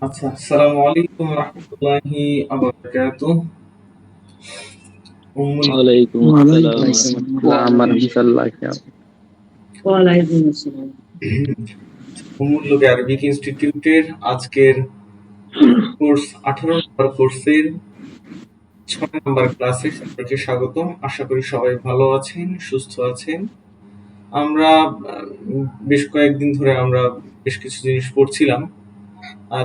আচ্ছা, আসসালামু আলাইকুম রাহমাতুল্লাহি ওয়া বারাকাতুহু। উম্মুল ওয়ালাইকুম আসসালাম ওয়ালাইকুম রহমতুল্লাহ বারাকাতুল্লাহ। ওয়ালাইকুম আসসালাম। উম্মুল লুগা আরবিক ইনস্টিটিউটের আজকের কোর্স 18 নম্বর কোর্সের 6 নম্বর ক্লাসে সবাইকে স্বাগতম। আশা করি সবাই ভালো আছেন, সুস্থ আছেন। আমরা বেশ কয়েকদিন ধরে আমরা বেশ কিছু জিনিস পড়ছিলাম।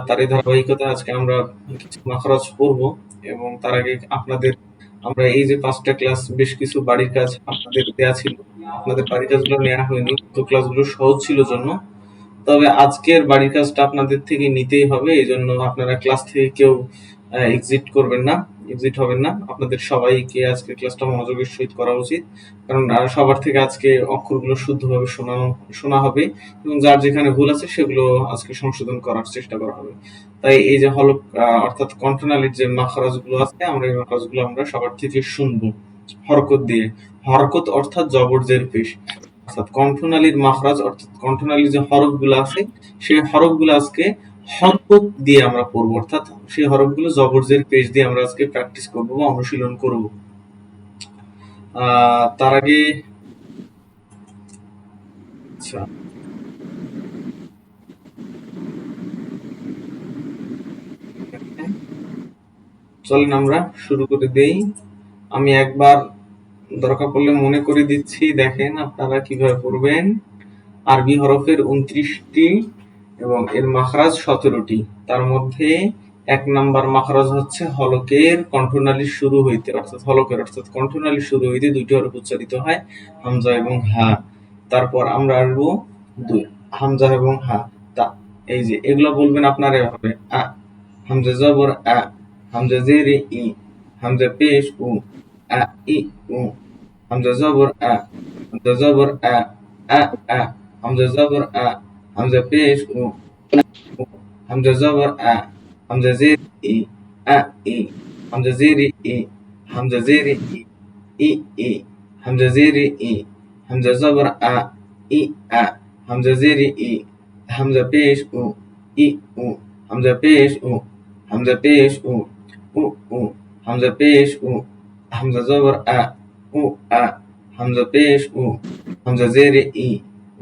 তারই ধারাবাহিকতায় আজকে আমরা কিছু মাখরাজ পড়ব এবং তার আগে আমরা এই যে 5টা ক্লাস বেশ কিছু বাড়ির কাজ আপনাদের দেয়া ছিল। আপনাদের বাড়ির কাজগুলো নেওয়া হয়নি। তো ক্লাসগুলো সহজ ছিল জন্য। তবে আজকের বাড়ির কাজটা আপনাদের থেকে নিতেই হবে। এজন্য আপনারা ক্লাস থেকে কেউ এক্সিট হবেন না। আপনাদের সবাইকে আজকের ক্লাসটা মনোযোগের সহিত করা উচিত। কারণ সবার থেকে আজকে অক্ষরগুলো শুদ্ধভাবে শোনা হবে এবং যার যেখানে ভুল আছে সেগুলো আজকে সংশোধন করার চেষ্টা করা হবে। তাই এই যে হলক অর্থাৎ কন্ঠনালীর যে মাখরাজগুলো আছে এই মাখরাজগুলো আমরা সবার থেকে শুনবো হরকত দিয়ে। হরকত অর্থাৎ জবর জের পেশ। অর্থাৎ কণ্ঠনালীর মাখরাজ অর্থাৎ কণ্ঠনালীর যে হরফগুলো আছে সেই হরফগুলো আজকে হরকত দিয়ে আমরা পড়বো, অর্থাৎ সেই হরফগুলো জবর জের পেশ দিয়ে আমরা আজকে প্র্যাকটিস করবো বা অনুশীলন করব। তার আগে আচ্ছা চলেন আমরা শুরু করে দেই। আমি একবার দরকার পড়লে মনে করে দিচ্ছি, দেখেন আপনারা কিভাবে পড়বেন। আরবি হরফের 29টি এবং এর মাখরাজ 17টি। তার মধ্যে 1 নাম্বার মাখরাজ হচ্ছে হলকের কণ্ঠনালীর শুরু হইতে, অর্থাৎ কণ্ঠনালীর শুরু হইতে দুইটি হরফ উচ্চারিত হয়, হামজা এবং হা। তারপর আমরা আসবো হামজা এবং হা। তা এই যে এগুলো বলবেন আপনারা এভাবে: আ, হামজা জবর আ, হামজা জেরে ই, হামজা পেশ উ, আ ই উ, হামজা জবর আ, হামজা জবর আ, আ আ, হামজা জবর আ, হামজা পেশ উ, উ, হামজা জবর আ, হামজা জের ই, আ ই, হামজা জেরে ই, হামজা জেরে ই, ই ই, হামজা জেরে ই, হামজা জবর আ, ই আ, হামজা জেরে ই, হামজা পেশ উ, ই উ, হামজা পেশ উ, হামজা পেশ উ, উ উ, হামজা পেশ উ, হামজা জবর আ, উ আ, হামজা পেশ উ, হামজা জেরে ই,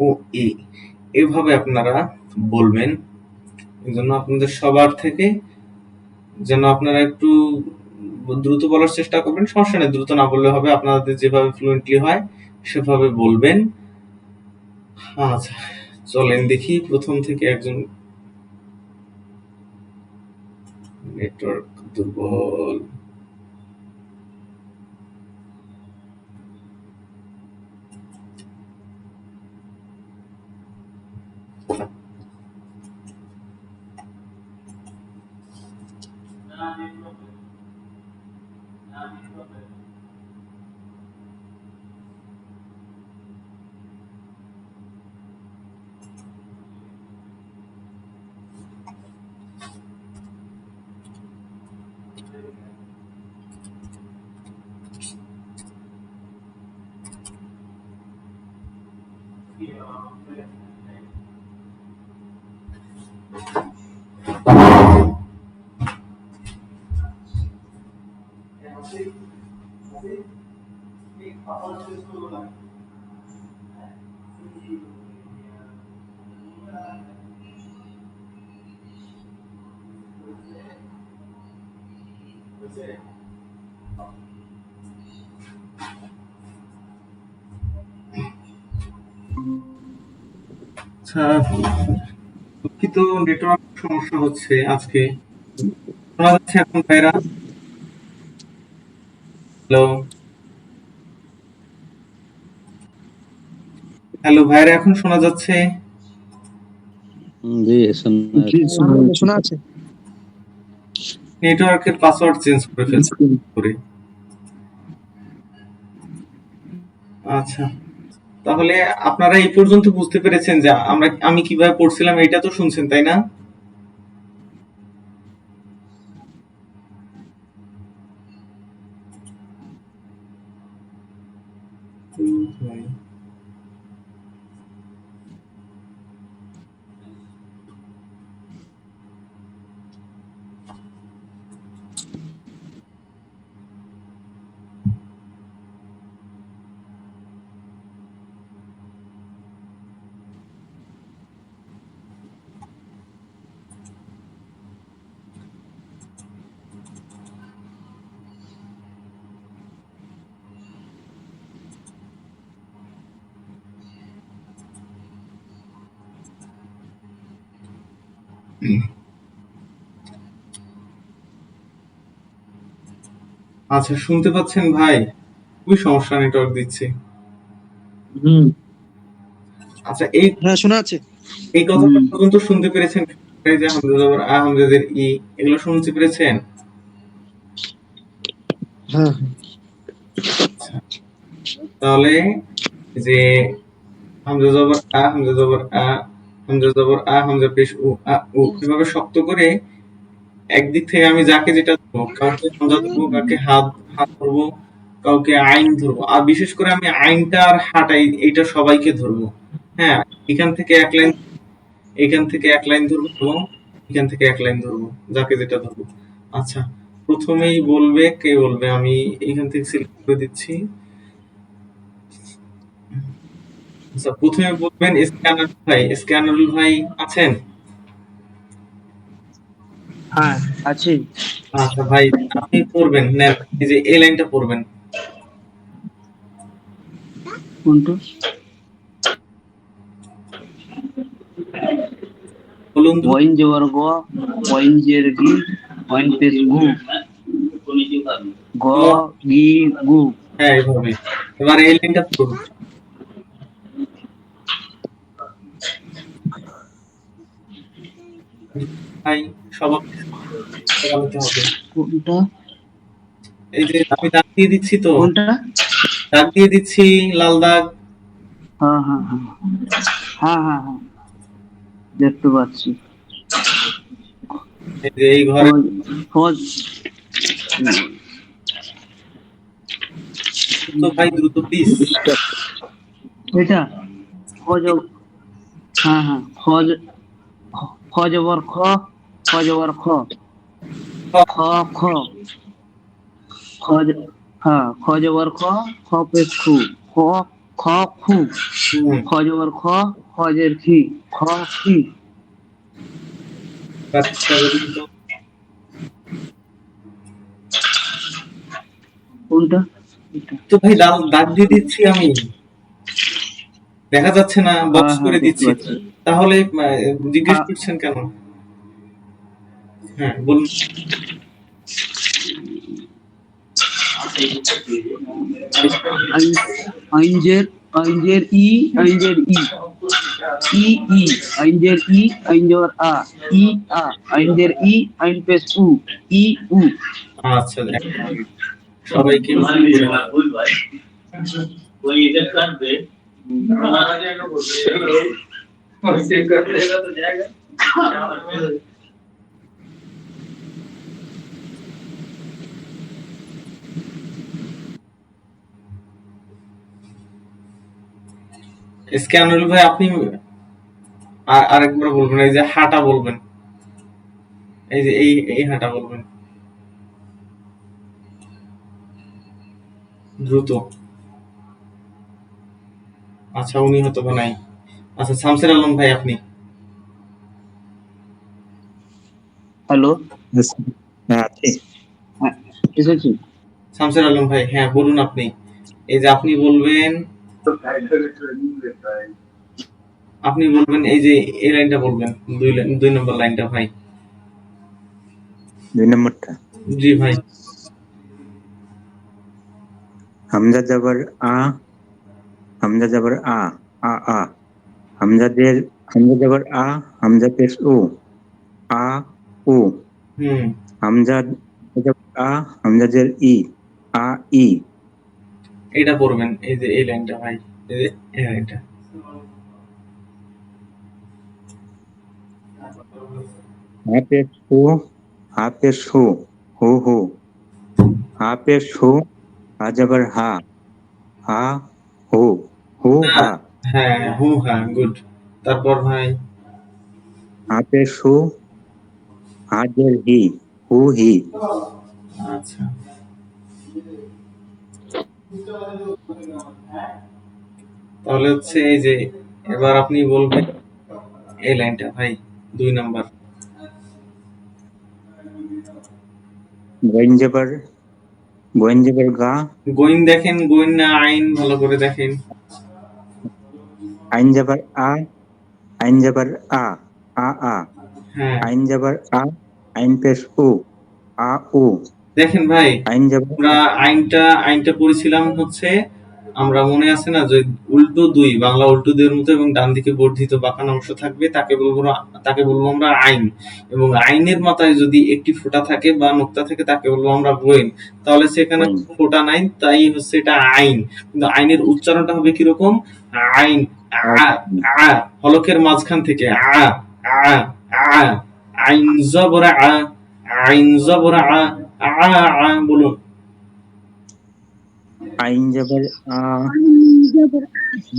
উ ই। এভাবে আপনারা বলবেন। এজন্য আপনাদের সবার থেকে যেন আপনারা একটু দ্রুত বলার চেষ্টা করবেন। সমস্যা নেই, দ্রুত না বললে হবে, আপনাদের যেভাবে ফ্লুয়েন্টলি হয় সেভাবে বলবেন। আচ্ছা, চলেন দেখি প্রথম থেকে একজন। নেটওয়ার্ক দুর্বল। আচ্ছা, দুঃখিত, নেটওয়ার্ক সমস্যা হচ্ছে আজকে। শোনা যাচ্ছে এখন ভাইরা? হ্যালো, হ্যালো ভাইরা, এখন শোনা যাচ্ছে? জি শোনা আছে। নেটওয়ার্কের পাসওয়ার্ড চেঞ্জ করে ফেলছি করে। আচ্ছা, তাহলে আপনারা এই পর্যন্ত বুঝতে পেরেছেন যে আমি কিভাবে পড়ছিলাম, এটা তো শুনছেন তাই না? আচ্ছা, শুনতে পাচ্ছেন ভাই? খুবই সমস্যা, নেটওয়ার্ক দিচ্ছে। হুম। আচ্ছা, হ্যাঁ, শোনা আছে। এই কথাটা পর্যন্ত শুনতে পেরেছেন? এই যে হামজা জবর আ, হামজা জের ই, এগুলো শুনতে পেরেছেন? হ্যাঁ। আচ্ছা, তাহলে যে হামজা জবর আ, হামজা জবর আ, হামজা জবর আ, হামজা পেশ উ, আ উ, এভাবে শক্ত করে একদিক থেকে আমি যাকে যেটা ধরবো, কাউকে হামজা ধরবো, কাউকে হাত ধরবো, কাউকে আইন ধরবো, আর বিশেষ করে আমি আইনটা আর হাটাই এইটা সবাইকে ধরবো। হ্যাঁ, এখান থেকে এক লাইন, এখান থেকে এক লাইন ধরবো এবং এখান থেকে এক লাইন ধরবো, যাকে যেটা ধরবো। আচ্ছা, প্রথমেই বলবে কে বলবে? আমি এখান থেকে সিলেক্ট করে দিচ্ছি। আচ্ছা, প্রথমে বলবেন স্ক্যানার ভাই। স্ক্যানার ভাই আছেন? হ্যাঁ, আছে। আচ্ছা ভাই, আপনি পড়বেন, নেন, এই যে এই লাইনটা পড়বেন। কোনটা? বলুন তো। ওয়াইন জবর গ, ওয়াইন জের গি, ওয়াইন পেশ গু, গ গি গু। হ্যাঁ, এভাবে। এবার এই লাইনটা পড়ুন ভাই, সবাইকে লাগাতে হবে। কোনটা? এই যে আমি দাগ দিয়ে দিচ্ছি তো, কোনটা? দাগ দিয়ে দিচ্ছি, লাল দাগ। হ্যাঁ, হ্যাঁ, হ্যাঁ, হ্যাঁ, হ্যাঁ, হ্যাঁ, দেখতে পাচ্ছি। এই যে এই ঘরে ফজ, তো ভাই দ্রুত প্লিজ। এটা ফজ, হ্যাঁ, হ্যাঁ, ফজ, ফজবর খ, ফজবর খ, খ খ, খজ, হ্যাঁ, খজবর খ, খ পেশ খু, খ, খ খু, খজবর খ, খজের খি, খ খি। চেষ্টা করুন তো। কোনটা? এটা। তো ভাই দাগ দিয়ে দিচ্ছি আমি, দেখা যাচ্ছে না? হ্যাঁ, বক্স হ্যাঁ, করে দেখতে দিচ্ছি। পাচ্ছি। তাহলে জিজ্ঞেস হ্যাঁ, করছেন কেন? হ্যাঁ বলুন। আইনজের, আইনজের ই, আইনজের ই, ই ই, আইনজের ই, আইনজের আ, ই আ, আইনজের ই, আইন পেশ উ, ই উ। আচ্ছা, এক মিনিট। সবাইকে মিউট করে দিন। স্ক্যানুল ভাই, আপনি আরেকবার বলবেন, এই যে হাঁটা বলবেন, এই যে এই হাঁটা বলবেন দ্রুত। আচ্ছা, উনি হয়তো বা নাই। আচ্ছা, শামসের আলম ভাই আপনি। হ্যালো, হ্যাঁ আছে। হ্যাঁ, এসেছি। শামসের আলম ভাই, হ্যাঁ বলুন আপনি। এই যে আপনি বলবেন, আপনি বলবেন এই যে এই লাইনটা বলবেন, দুই নম্বর লাইনটা ভাই। 2 নম্বরটা। জি ভাই। হামজা জবর আ, হামজা জবর আ, আ আ। হামজা জবর আ, হামজা পেশ উ, আ উ। হুম, হামজা জবর আ, হামজা জের ই, আ ই। এটা পড়বেন, এই যে এই লাইনটা ভাই, এই যে এই লাইনটা। হা পেশ হু, হা পেশ হু, হু হু। হা পেশ হু, হা জবর হা, হা হু, হু হা। হ্যাঁ, হু হ্যাঁ, গুড। তারপর ভাই, হা পেশ হু, হা জের হি, হু হি। আচ্ছা, তাহলে হচ্ছে এই যে এবার আপনি বলবেন এই লাইনটা ভাই, 2 নাম্বার। গোয়েন জবর, গোয়েন জবর গা, গোইন দেখেন, গোইন না আইন, ভালো করে দেখেন। আইন জবর আ, আইন জবর আ, আ আ। হ্যাঁ আইন যাবার আ, আইন পেশ উ, আ উ। দেখেন ভাই, আইন যাবার আমরা আইনটা পড়েছিলাম হচ্ছে, আমরা মনে আছে না যে উল্টো দুই, বাংলা উল্টো দুইয়ের মতো এবং ডান দিকে বর্ধিত বাঁকানো অংশ থাকবে, তাকে বলবো আমরা আইন, এবং আইনের মাথায় যদি একটি ফোঁটা থাকে বা নোক্তা থাকে তাকে বলবো আমরা গইন। তাহলে সেখানে আইন। ফোঁটা নাই, তাই হচ্ছে এটা আইন। কিন্তু আইনের উচ্চারণটা হবে কিরকম? আইন, আ, আ, হলকের মাঝখান থেকে আ, আ, আ, আইন জবর আ, আইন জবর আ, আ, আ, বলুন। আইন যাবার আ,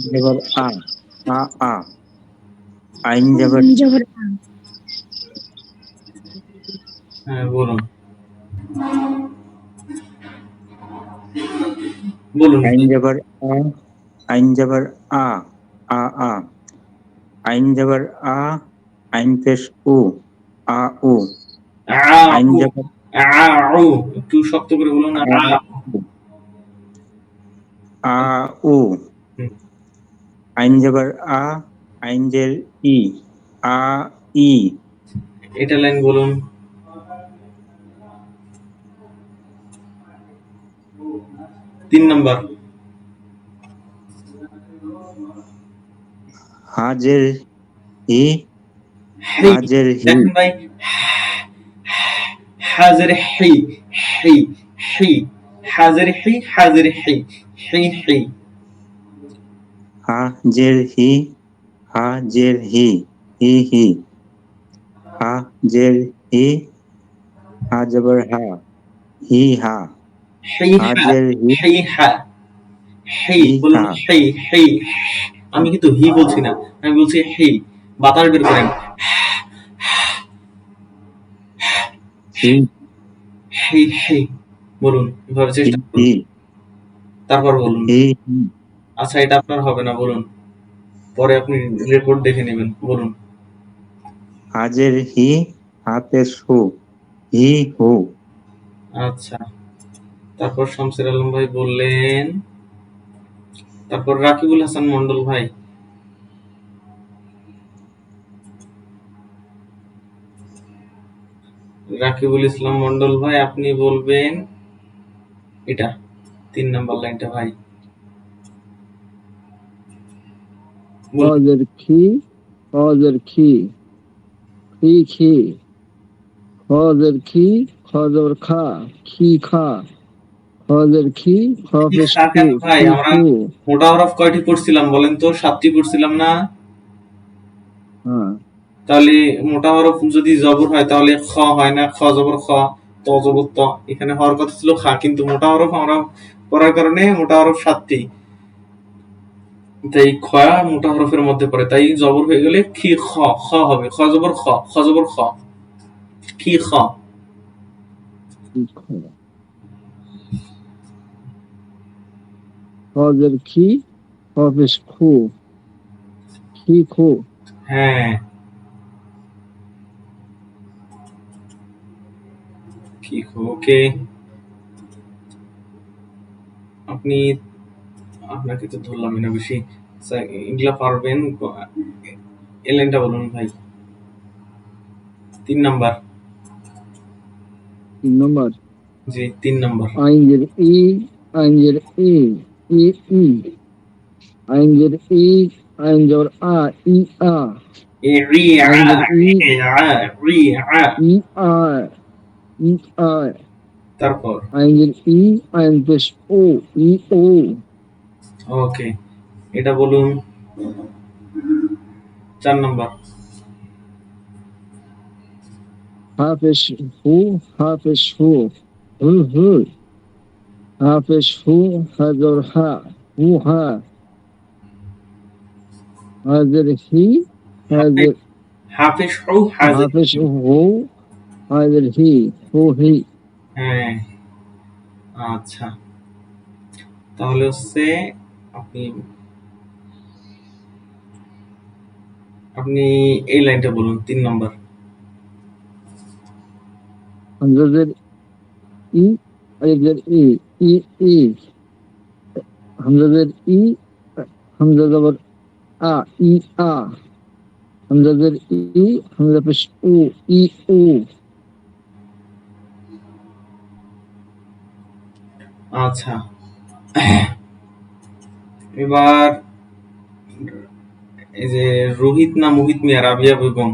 যাবার আ, আ আ। আইন যাবার হ্যাঁ বলুন, বলুন আইন যাবার আ, আইন যাবার আ, আ আ। আইন যাবার আ, আইন পেশ উ, আ উ। আইন আউ, যাবার আউ, একটু শক্ত করে বলুন। আ, আ উ। হুম, আইন যাবার আ, আইন জের ই, আ ই। এটা লাইন বলুন। তিন নাম্বার। হাজের হি, হেই, হাজের হি। দেখেন ভাই, হাজের হেই, হেই, হেই, হাজের হেই, হাজের হেই, হেই, হেই। হাজের হি, হাজের হি, হি হি। হাজের হি, হা যাবার হা, হি হা। হেই হা, হাজের হি, হেই হা, হেই হি বলুন, হা। হেই, হেই। আমি কিন্তু হি বলছি না, আমি বলছি হেই। বাতাস বের করেন। হি, হেই, হেই, বলুন, এভাবে হি চেষ্টা করুন। হি, তারপর বলুন। হি হি। আচ্ছা, এটা আপনার হবে না, বলুন। পরে আপনি রেকর্ড দেখে নেবেন, বলুন। হাজের হি, হা পেশ হু, হি হু। আচ্ছা, তারপর শামসুর আলম ভাই বললেন। তারপর রাকিবুল হাসান মন্ডল ভাই। রাকিবুল ইসলাম মন্ডল ভাই, আপনি বলবেন এটা, ৩ নাম্বার লাইনটা ভাই। বলুন। হাজের খি, হাজের খি, খি খি, হাজের খি, খজর খা, খি খা, হাজের খি, ঠিক খফেশ খু, থাকেন ভাই, খি আমরা খু। মোটা হরফ কয়টি পড়ছিলাম বলেন তো? ৭টি পড়ছিলাম না? হ্যাঁ, তাহলে মোটা হরফ যদি জবর হয় তাহলে খ হয় না? খ জবর খ, ত জবর ত। এখানে হওয়ার কথা ছিল খা, কিন্তু মোটা হরফ আমরা পড়ার কারণে মোটা হরফ ৭টি, তাই খ মোটা হরফের মধ্যে পড়ে, তাই জবর হয়ে গেলে খি খ, খ হবে। খ জবর খ, খ জবর খ, খি খ। খি খ। হাজের খি, খফেশ খু, খি খু। হ্যাঁ, খি খ, ওকে। আপনি, আপনাকে তো ধরলামই না বেশি। আচ্ছা, এগুলা পারবেন। এই লাইনটা বলুন ভাই, ৩ নাম্বার। ৩ নম্বর। জি, ৩ নাম্বার। আইনজের ই, আইনজের ই, ই ই, আইনজের ই, আইনজর আ, ই আ, এ রি আ, আইনজের ই, এ আ, রি আ। ই আ, ই আ, তারপর আইনজের ই, আইন পেশ ও, ই ও, ওকে, এটা বলুন ৪ নাম্বার। হা পেশ হু, হা পেশ হু, হু হু, হা পেশ হু, হাজর হা, হু হা, হাজের হি, হাজের হাফেজ হউ হা হাজে। পেশ হু, হাজের হি, হু হি। হ্যাঁ, আচ্ছা। তাহলে হচ্ছে আপনি আপনি এই লাইনটা বলুন ৩ নাম্বার। হামজাদের ই, আলিফের ই, ই ই, হামজাদের ই, হামজা জবর আ, ই আ, হামজাদের ই, হামজা পেশ উ, ই উ। আচ্ছা, এবার এই যে রোহিত না মোহিত মিয়া, রাবিয়া বেগম,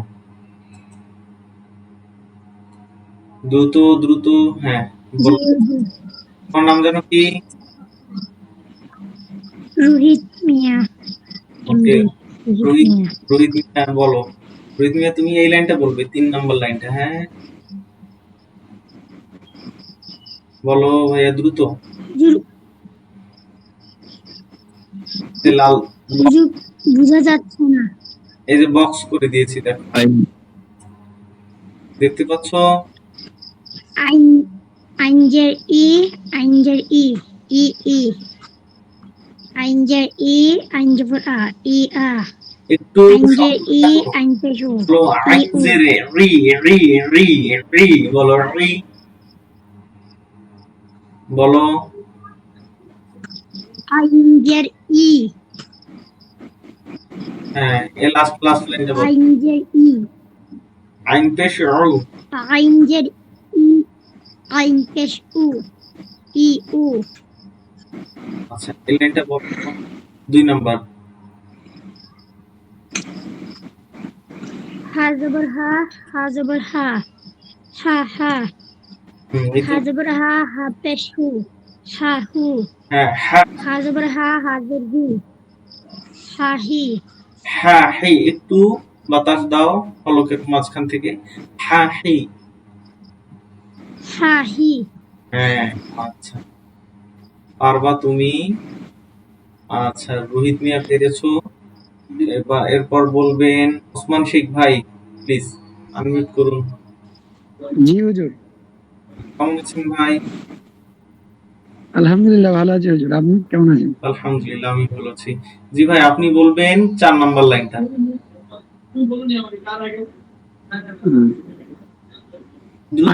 দ্রুত দ্রুত, হ্যাঁ বলো, তোমার নাম যেন কি? রোহিত মিয়া। ওকে, রোহিত রোহিত, মিয়া। রোহিত মিয়া বলো। রোহিত মিয়া তুমি এই লাইনটা বলবে, 3 নম্বর লাইনটা, হ্যাঁ বলো ভাইয়া দ্রুত। জি- এই লাল জি, বোঝা যাচ্ছে না। এই যে বক্স করে দিয়েছি, দেখো, দেখতে পাচ্ছ? আইন, আইনজের ই, আইনজের ই, ই ই, আইনজের ই, আইনজবর আ, ই আ, একটু আইনজের শব্দ ই, দেখো, আইন পেশু, বলো ই আইন উ, যে রে, রি রি রি রি, বলো রি, বলো। আইনজের ই, হ্যাঁ, এই লাস্ট লাস্ট লাইনটা বলো, আইনজের ই, আইন পেশ রু। আইনজের ই, আইন পেশ উ, ই উ, আচ্ছা, এই লাইনটা বলো, 2 নম্বর। হা জবর হা, হা জবর হা, হা হা, এই তো, হা জবর হা, হা পেশ হু, হা হু, হ্যাঁ হ্যাঁ হা জবর হা, হা জবর হু, হা হি, হ্যাঁ, হেই, একটু বাতাস দাও পলকের মাঝখান থেকে, হ্যাঁ হেই। হা হি, হ্যাঁ, আচ্ছা, পারবা তুমি। আচ্ছা, রোহিত মিয়া পেরেছো। এবার এরপর বলবেন ওসমান শেখ ভাই, প্লিজ আনমিউট করুন। জি হুজুর। কেমন আছেন ভাই? আলহামদুলিল্লাহ ভালো আছি হুজুর, আপনি কেমন আছেন? আলহামদুলিল্লাহ, আমি ভালো আছি। জি ভাই, আপনি বলবেন 4 নম্বর লাইনটা।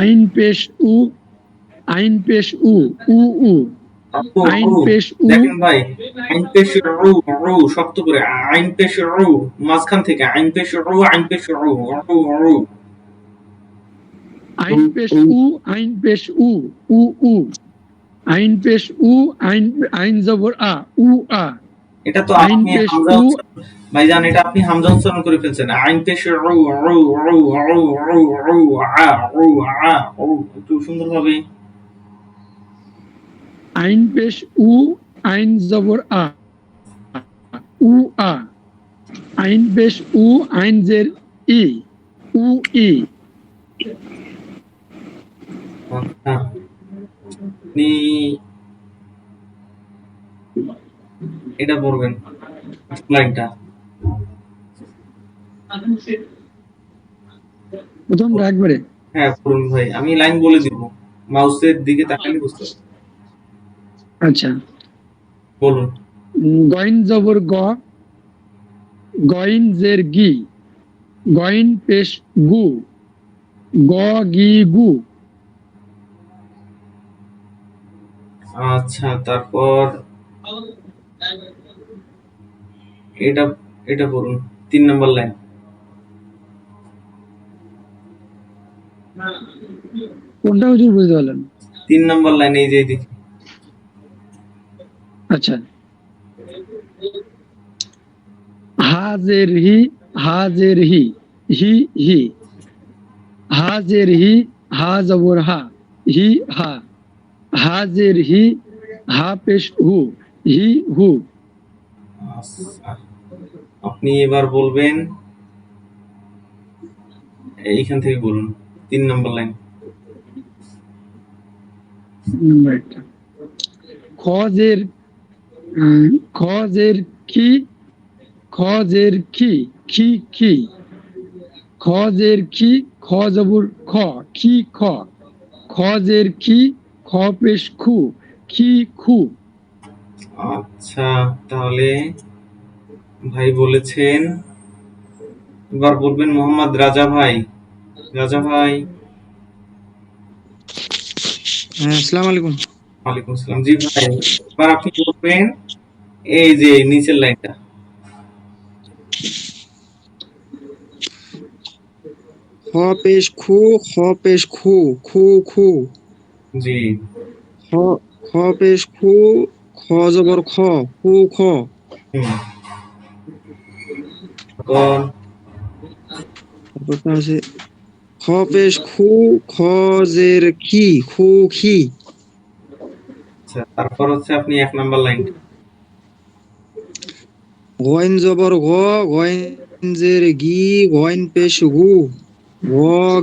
আইন পেশ উ, আইন পেশ উ, উ উ, রু, আইন রু। পেশ উ, দেখেন ভাই, আইন পেশ রু, রু শক্ত করে, আইন পেশ রু, মাঝখান থেকে আইন পেশ রু, আইন পেশ রু, রু রু। আইন পেশ উ, আইন পেশ উ, উ উ, আইন পেশ উ, আইন, আইন জবর আ, উ আ, এটা তো আইন আপনি পেশ হামজা উ, উচ্চারণ, ভাইজান এটা আপনি হামজা উচ্চারণ করে ফেলছেন। আইন পেশ রু, রু রু রু রু রু আ, রু আ, রু, একটু সুন্দরভাবে। আইন পেশ উ, আইন জবর আ, উ আ, আইন পেশ উ, আইন জের ই, উ ই। আচ্ছা, আপনি এটা পড়বেন লাইনটা। প্রথমটা একবারে। হ্যাঁ পড়ুন ভাই, আমি লাইন বলে দিব, মাউসের দিকে তাকালে বুঝতে পারবেন। আচ্ছা, বলুন। গইন জবর গ, গইন জের গি, গইন পেশ গু, গ গি গু। আচ্ছা, তারপর এটা এটা পড়ুন, 3 নম্বর লাইন। কোনটা হুজুর বুঝতে পারলেন? 3 নম্বর লাইন, এই যে এইদিকে। আচ্ছা, হাজের হি, হাজের হি, হি হি, হাজের হি, হা জবর হা, হি হা, হাজের হি, হা পেশ হু, হি হু। আচ্ছা, আপনি এবার বলবেন, এইখান থেকে বলুন, 3 নম্বর লাইন। নাম্বার একটা, খজের, খজের কি, খজের কি, খি কি, খজের কি, খ জবর খ, কি খ, খজের কি, খ পেশ খু, কি খু। আচ্ছা, তাহলে ভাই বলেছেন, এবার বলবেন মোহাম্মদ রাজা ভাই। রাজা ভাই। হ্যাঁ, আসসালামু আলাইকুম। ওয়ালাইকুম আসসালাম। জি ভাই, এবার আপনি বলবেন এই যে নিচের লাইনটা। খ পেশ খু, খ পেশ খু, খু খু। জি। খ খ পেশ খু, খ জবর খ, খু খ। হুম। তারপর তারপরটা আছে খ পেশ খু, খ জের খি, খু খি। আচ্ছা, তারপর হচ্ছে আপনি 1 নাম্বার লাইনটা। গইন জবর গ, গইন জের গি, গইন পেশ গু, গ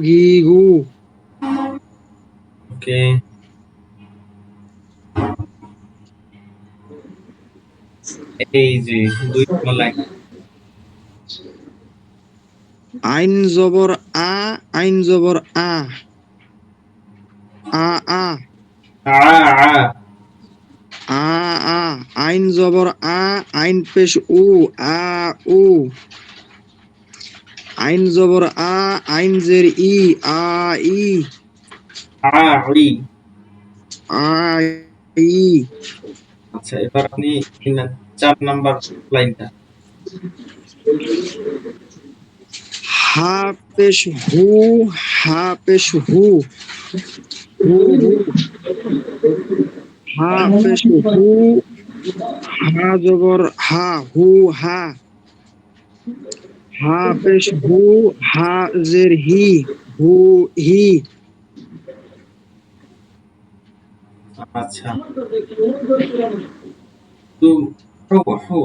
গি গু। ওকে। এই যে 2 নাম্বার লাইন। আইন জবর আ, আইন জবর আ, আ আ, আ আ আ আ। আইন জবর আ, আইন পেশ উ, আ উ। আইন জবর আ, আইন জের ই, আ ই, আ ই। আ ই। আচ্ছা, এবার আপনি 4 নাম্বার লাইনটা। হা পেশ হু, হা পেশ হু, হু হু। হা পেশ হু, হা জবর হা, হু হা। হা পেশ হু, হা জের হি, হু হি। আচ্ছা, একটু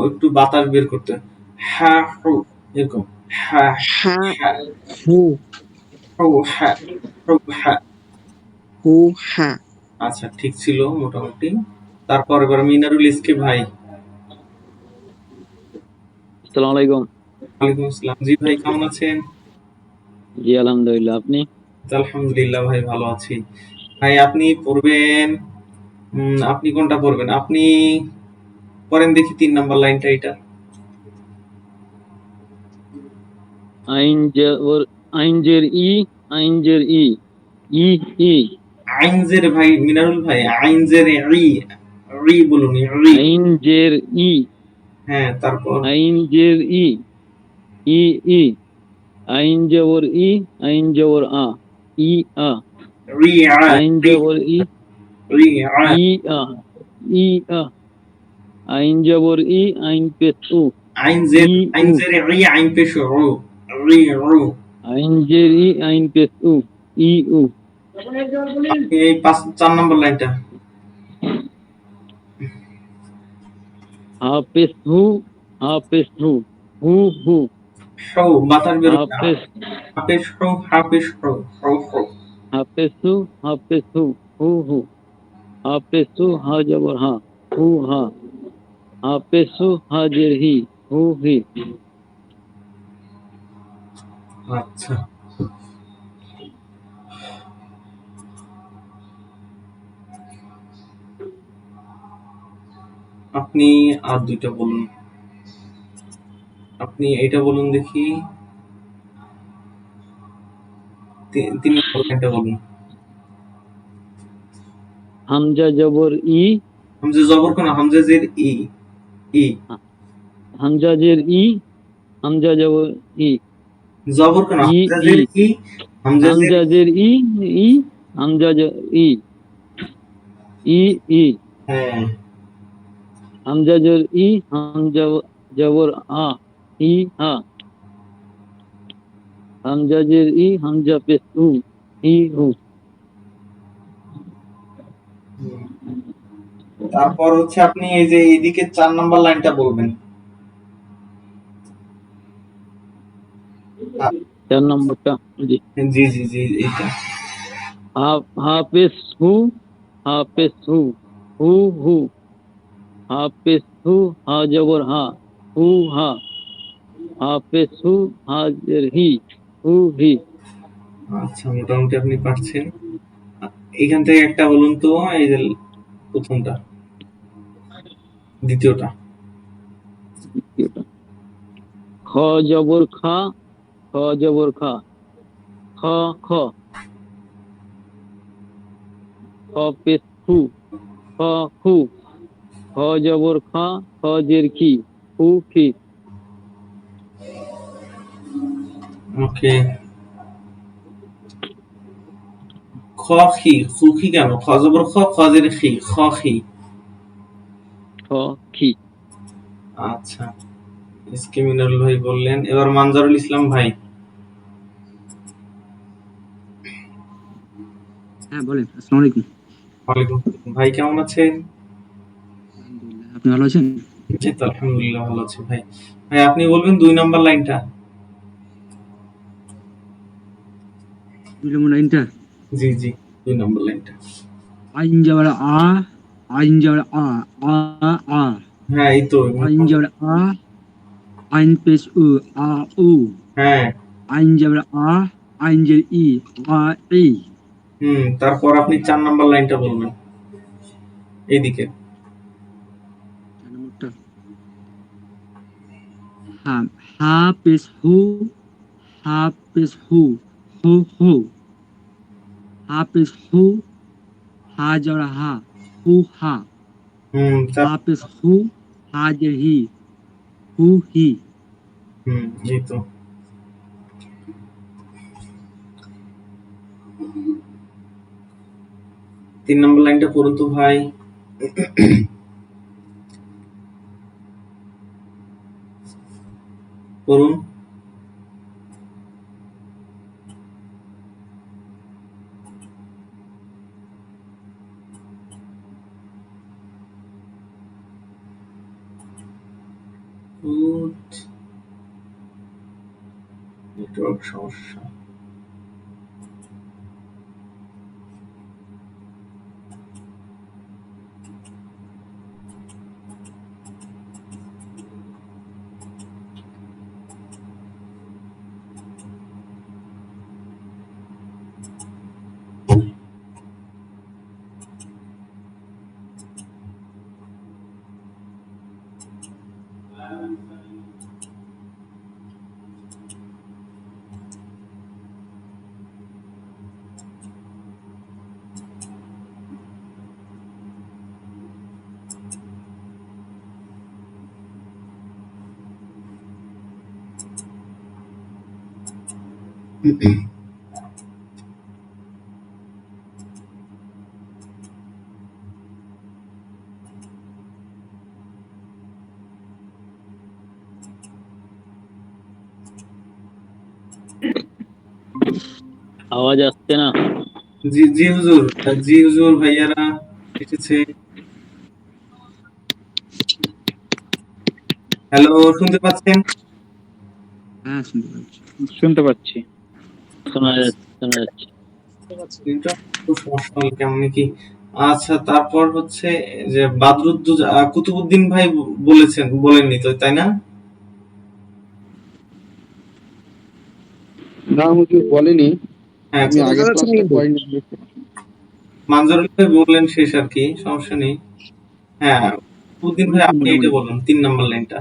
একটু বাতাস বের করতে। হা হু এরকম। হা হা হা হু, হু হা হু হা। হু হা। আচ্ছা, ঠিক ছিল মোটামুটি। তারপর এবার মিনারুল ইসকে ভাই। আসসালামু আলাইকুম। ওয়ালাইকুম আসসালাম। জি ভাই, কেমন আছেন? জি আলহামদুলিল্লাহ, আপনি? আলহামদুলিল্লাহ ভাই, ভালো আছি। ভাই আপনি পড়বেন, আপনি কোনটা পড়বেন? আপনি পড়েন দেখি 3 নাম্বার লাইনটা এটা। আইনজের ই, আইনজের ই, ই ই। আইনজের ভাই মিনারুল ভাই, আইনজের ই, রি বলুন, রি। আইনজের ই, হ্যাঁ, তারপর আইনজের ই, ই ই। আইন জবর ই, আইন জবর আ, ই আ। রি আ, আইন রি জবর ই, রি আ। ই আ, ই আ। আইন জবর ই, আইন পেশ উ, ই উ। আইনজের ই, আইন পেশ উ, রি উ। আইনজের ই, আইন পেশ উ, ই উ। আপনি এই 4 নাম্বার লাইনটা। হা পেশ হু, হা পেশ হু, হু হু। হু, বাতাস বের হচ্ছে। হাফেজ, হাফেজ হু, হাফেজ হু, হু হু। হাফেজু, হাফেজু, হু হু। হাফেজু, হা জবর হা, হু হা। হাফেজু, হা জের হি, হু হি। আচ্ছা, আপনি আর 2টা বলুন। আপনি এটা বলুন দেখি। 3 নাম্বার লাইনটা বলুন। হামজা জবর ই, হামজা জবর কোন? হামজা জের ই, ই। হামজা জের ই, হামজা জবর ই, জবর কোন? ই হামজা ই। জের ই, হামজা জের হামজা জের ই, ই। হামজা ই, ই ই। হ্যাঁ। হামজা জের ই, হামজা জবর আ, ই হা। হামজা জের ই, হামজা পেশ উ, ই হু। তারপর হচ্ছে আপনি এই যে এইদিকে 4 নাম্বার লাইনটা বলবেন। 4 নম্বরটা, জি। জি জি জি, এইটা। হাফেজ হু, হাফেজ হু, হু হু। হাফেজ হু, হা জবর হা, হু হা। হাফেজ হু, হা জের হি, হু হি। আচ্ছা, মোটামুটি আপনি পারছেন। এখান থেকে একটা বলুন তো, এই যে প্রথমটা, দ্বিতীয়টা। খ জবর খা, খ জবর খা, খ খ। খ পেশ খু, খ খু। খ জবর খা, খ জের কি, খু খি। ওকে। খ খি খুখি কেন খ জবর খ খ জের খি খ খি খ খি আচ্ছা এসকে মিনারুল ভাই বললেন এবার মানজারুল ইসলাম ভাই হ্যাঁ বলেন, আসসালামু আলাইকুম। ওয়ালাইকুম আসসালাম। ভাই কেমন আছেন? আলহামদুলিল্লাহ, আপনি ভালো আছেন? এই তো আলহামদুলিল্লাহ ভালো আছি ভাই। ভাই আপনি বলবেন 2 নাম্বার লাইনটা। 2 নম্বর লাইনটা, জি জি 2 নাম্বার লাইনটা। আইন যাবার আ, আইন যাবার আ, আ আ, হ্যাঁ এই তো আইন যাবার আ, আইন পেশ উ, আ উ, হ্যাঁ আইন যাবার আ, আইন জের ই, আ ই। তারপর আপনি 4 নাম্বার লাইনটা বলবেন এইদিকে। 4 নম্বরটা, হা, হা পেশ হু, হা পেশ হু, হু হু, হা পেশ হু, হা যাবার হা, হু হা, তার হা পেশ হু, হা জের হি, হু হি। এই তো 3 নাম্বার লাইনটা পড়ুন তো ভাই। পড়ুন। গুড নেটওয়ার্ক সমস্যা। আওয়াজ আসছে না। জি জি হুজুর, জি হুজুর ভাইয়ারা এসেছে। হ্যালো শুনতে পাচ্ছেন? হ্যাঁ, শুনতে পাচ্ছি। শুনতে পাচ্ছি, শোনা যাচ্ছে শোনা যাচ্ছে। নেটওয়ার্ক একটু সমস্যা হলো কেমন কি। আচ্ছা তারপর হচ্ছে যে কুতুবুদ্দিন ভাই বলেননি তো তাই না? না হুজুর বলেনি, হ্যাঁ আমি আগের ক্লাসটা করিনি। মানজারুল ভাই বললেন শেষ আর কি, সমস্যা নেই। হ্যাঁ কুতুবুদ্দিন ভাই আপনি এটা বলুন 3 নাম্বার লাইনটা।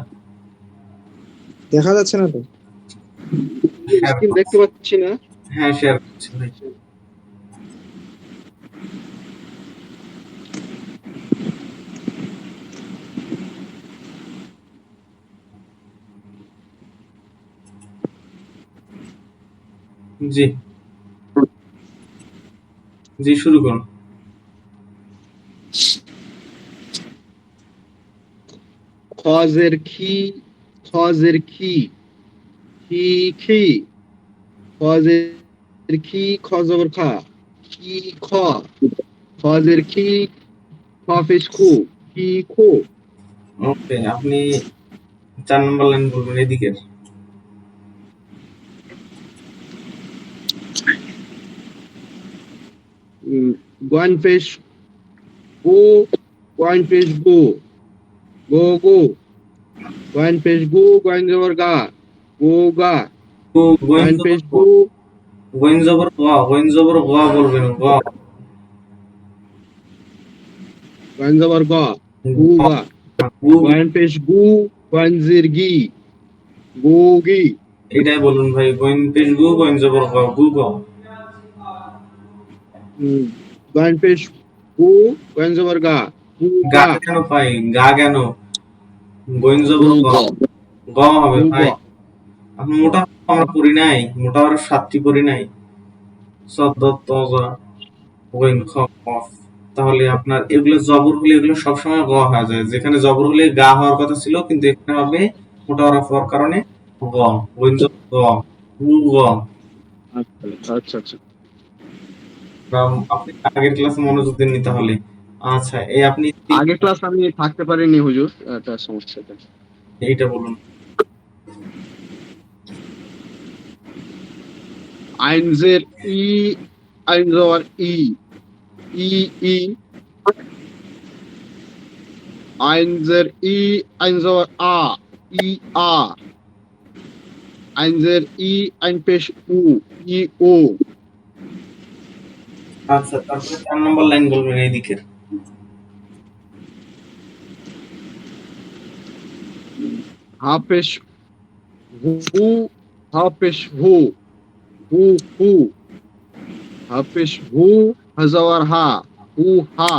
দেখা যাচ্ছে না তো, শেয়ার স্ক্রিন দেখতে পাচ্ছি না। হ্যাঁ শেয়ার করছি ভাই। জি জি শুরু করুন। খজের খি, খজের খি, খি খি, খজের খি, খজবর খা, খি খ, খজের খি, খ পেশ খু, খি খু। ওকে আপনি 4 নাম্বার লাইন বলবেন এদিকে। গোয়ান পেশ গো, গোয়ান পেশ গো, গো গো, গোয়ান পেশ গো, গোয়ান জবর গা, গো গা, তো গোয়ান পেশ গো, গোয়েন জবর গ বলবেন গ গোয়ান জবর গ, গু গা, গু গোয়ান পেশ গু, গোয়ান জির গি, গো গি, এটাই বলুন ভাই গোয়েন পেশ গু গোয়েন জবর গ গু গ গোয়ান পেশ গু, গোয়ান জবর গা, গু গা গা, কেন পাই গা কেন গোয়েন জবর গ গ হবে গু গ। ভাই। আপনি মোটা আমরা পড়ি নাই মোটা আর 7টি পড়ি নাই সদ দ ত জ গইন খ কফ। তাহলে আপনার এগুলো জবর হলে এগুলো সবসময় গ হয়ে যায়, যেখানে জবর হলে গা হওয়ার কথা ছিল কিন্তু এখানে হবে মোটা হরফ হওয়ার কারণে গ। গইন গ, গু গ। আচ্ছা আচ্ছা আচ্ছা। আপনি আগের ক্লাসে মনোযোগ দেননি তাহলে। আচ্ছা, এই আপনি আগের ক্লাস আমি থাকতে পারিনি হুজুর, একটা সমস্যা এটা। এইটা বলুন। আইনজের ই, আইনজর ই, ই ই, আইনজের ই, আইনজর আ, ই আ, আইনজের ই, আইন পেশ উ, ই ও। আচ্ছা, তারপরে 4 নম্বর লাইন বলবেন এই দিকের। হা পেশ হু, হা পেশ হু, হু হু, হা পেশ হু, হাজাওয়ার হা, হু হা,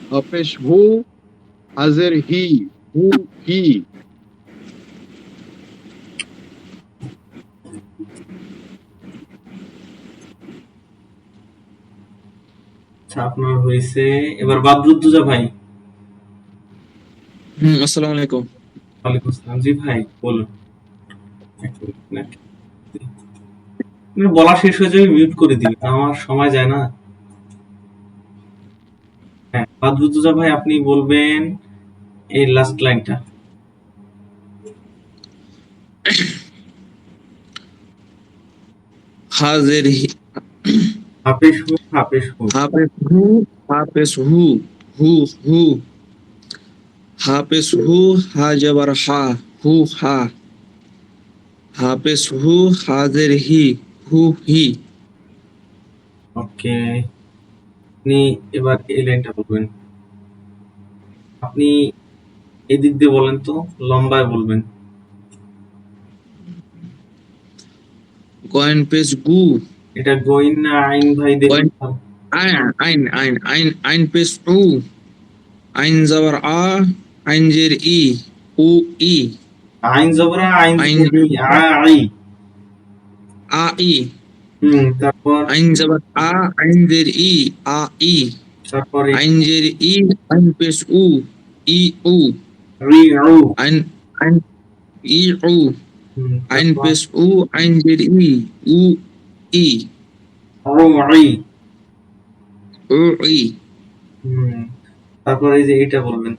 হা পেশ হু, হাজের হি, হু হি। আচ্ছা, আপনার হয়েছে। এবার বাদরুদ্দোজা ভাই। আসসালামু আলাইকুম। ওয়ালাইকুম আসসালাম। জি ভাই বলুন। এক মিনিট, বলা শেষ হয়ে যাবে মিউট করে দিবেন, আমার সময় যায় না। হ্যাঁ, বাদরুদ্দোজা ভাই আপনি বলবেন এই লাস্ট লাইনটা। হাজের হি, হাফেজ হু, হাফেজ হু। হাফেজ হু, হাফেজ হু, হু হু, হাফেজ হু, হা জবর হা, হু হা, হাফেজ হু, হাজের হি, হু হি। ওকে, আপনি এবার এই লাইনটা বলবেন। আপনি এদিক দিয়ে বলেন তো, লম্বায় বলবেন। গয়েন পেশ গু, এটা গইন না আইন ভাই দেখুন। গয়েন আইন আইন আইন আইন আইন পেশ উ, আইন জবর আ, আইন জের ই, উ ই, আইন জবরা আইন আইন জের ই, আ আই। আ ই, তারপর আইন জবর আ, আইন জের ই, আ ই, তারপরে আইন জের ই, আইন পেশ উ, ই উ, রি উ। আইন আইন ই উ, আইন তারপর পেশ উ, আইন জের ই, উ ই, রু ই। উ ই। তারপর এই যে এটা বলবেন।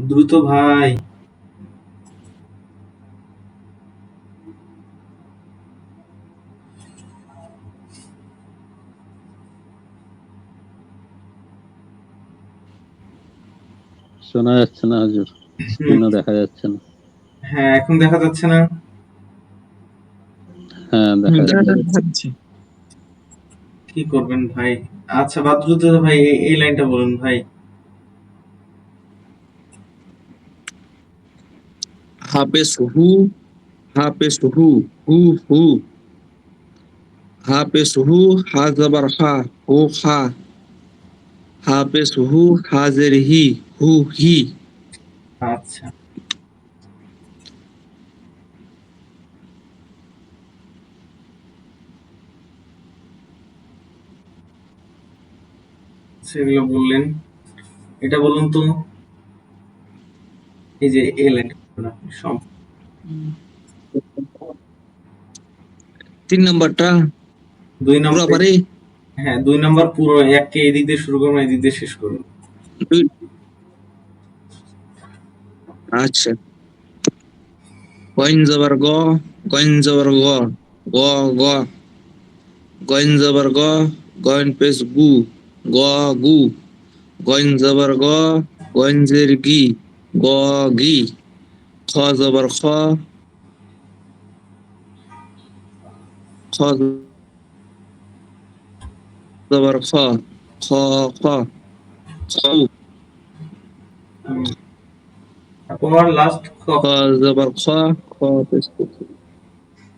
দ্রুত ভাই। শোনা যাচ্ছে না হুজুর, স্ক্রিনও দেখা যাচ্ছে না। হ্যাঁ, এখন দেখা যাচ্ছে না। হ্যাঁ দেখা যাচ্ছে। কি করবেন ভাই? আচ্ছা, বাদরুদ্দোজা ভাই এই লাইনটা বলুন ভাই। হাফেজ হু, হাফেজ হু, হু হু, হাফেজ হু, হা জবর হা, হু হা, হাফেজ হু, হাজের হি, হু হি। আচ্ছা, সেগুলো বললেন। এটা বলুন তো, এই যে এই লাইনটা বলুন আপনি সব। 3 নাম্বারটা 2 পুরো নম্বরে। পারি। হ্যাঁ, 2 নাম্বার পুরো এককে এদিক দিয়ে শুরু করুন, এদিক দিয়ে শেষ করুন। আচ্ছা, গইন জবর গ, গইন জবর গ, গ গ, গইন জবর গ, গইন পেশ গু, গ গু, গইন জবর গ, গইন জের গি, গ গি, খ জবর খ, খ জবর খ, খ খ, খউ, তারপর লাস্ট খ। খ জবর খ, খ পেশ কু,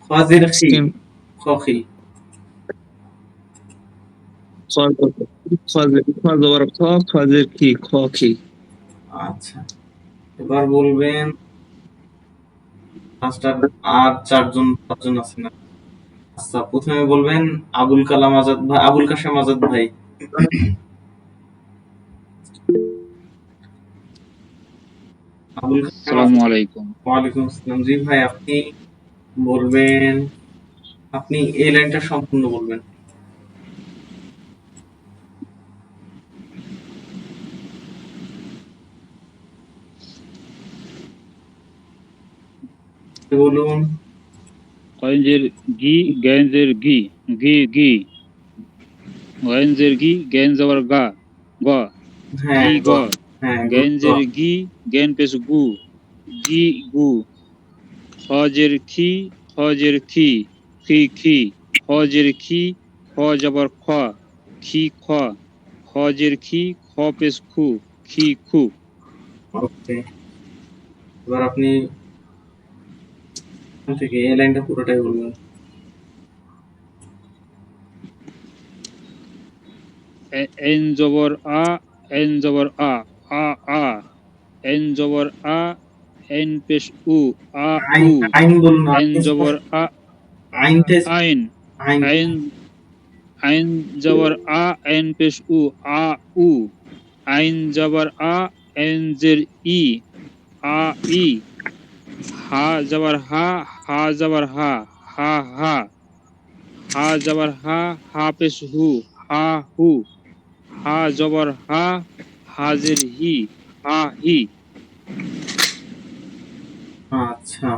খাজির খি, স্কিম, খখি। খ জবর খ, খ জের কি, খ খি। আচ্ছা, এবার বলবেন ফার্স্ট আর 4-5 জন আছে না? আচ্ছা, প্রথমে বলবেন আবুল কালাম আজাদ ভাই, আবুল কাশেম আজাদ ভাই। আবুল কাশেম আসসালামু আজাদ। আলাইকুম। ওয়ালাইকুম আসসালাম। জি ভাই, আপনি বলবেন, আপনি এই লাইনটা সম্পূর্ণ বলবেন। বলুন। গঞ্জের গি গঞ্জের গি গি গি গঞ্জের গি গঞ্জ আবার গা গ হ্যাঁ, গি গ হ্যাঁ, গঞ্জের গি গেন পেশ গু গি গু খজের খি খজের খি খি খি খজের খি খ যাবার খ খি খ খজের খি খ পেশ খু খি খু। ওকে, এবার আপনি এখান থেকে এই লাইনটা পুরোটাই বলবেন। এন জবর আ এন জবর আ আ আ এন জবর আ এন পেশ উ আ আইন, উ আইন বলুন। এন জবর আ আইনটা আইন আইন আইন আইন জবর আ এন পেশ উ আ উ আইন জবর আ এন জের ই আ ই হা জবর হা হা জবর হা হা হা হা জবর হা হা পেশ হু হা হু হা জবর হা হাজের হি হা হি। আচ্ছা,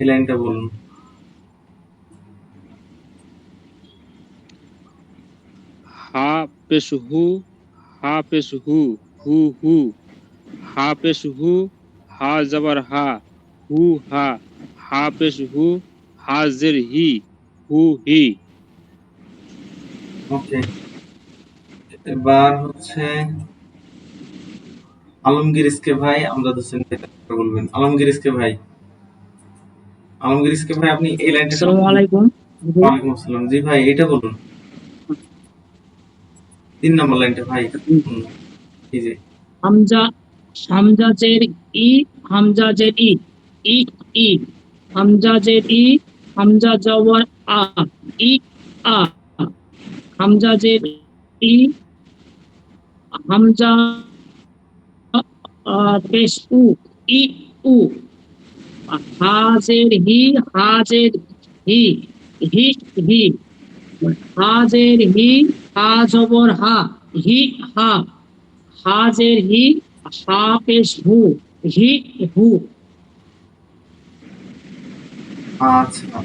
এই লাইনটা বলুন। হা পেশ হু হা পেশ হু হু হু হা পেশ হু হা জবর হা হু হা হা পেশ হু হাজের হি হু হি। ওকে, এবার হচ্ছে আলমগীর ইসকে ভাই, আমজাদ হোসেন ভাই তারপরে বলবেন। আলমগীর ইসকে ভাই, আলমগীর ইসকে ভাই, আপনি এই লাইনটা আসসালামু আলাইকুম। ওয়ালাইকুম আসসালাম। জি ভাই, এটা বলুন। 3 নম্বর লাইনটা ভাই। এই যে হামজা হামজাজের ই হামজাজের ই ই ই হামজাজের ই হামজা জবর আ ই আ হামজাজের ই হামজা পেশ উ ই উ হাজের হি হাজের হি হি হি হাজের হি হা জবর হা হি হা হাজের হি হা পেশ হু হি হু। আচ্ছা,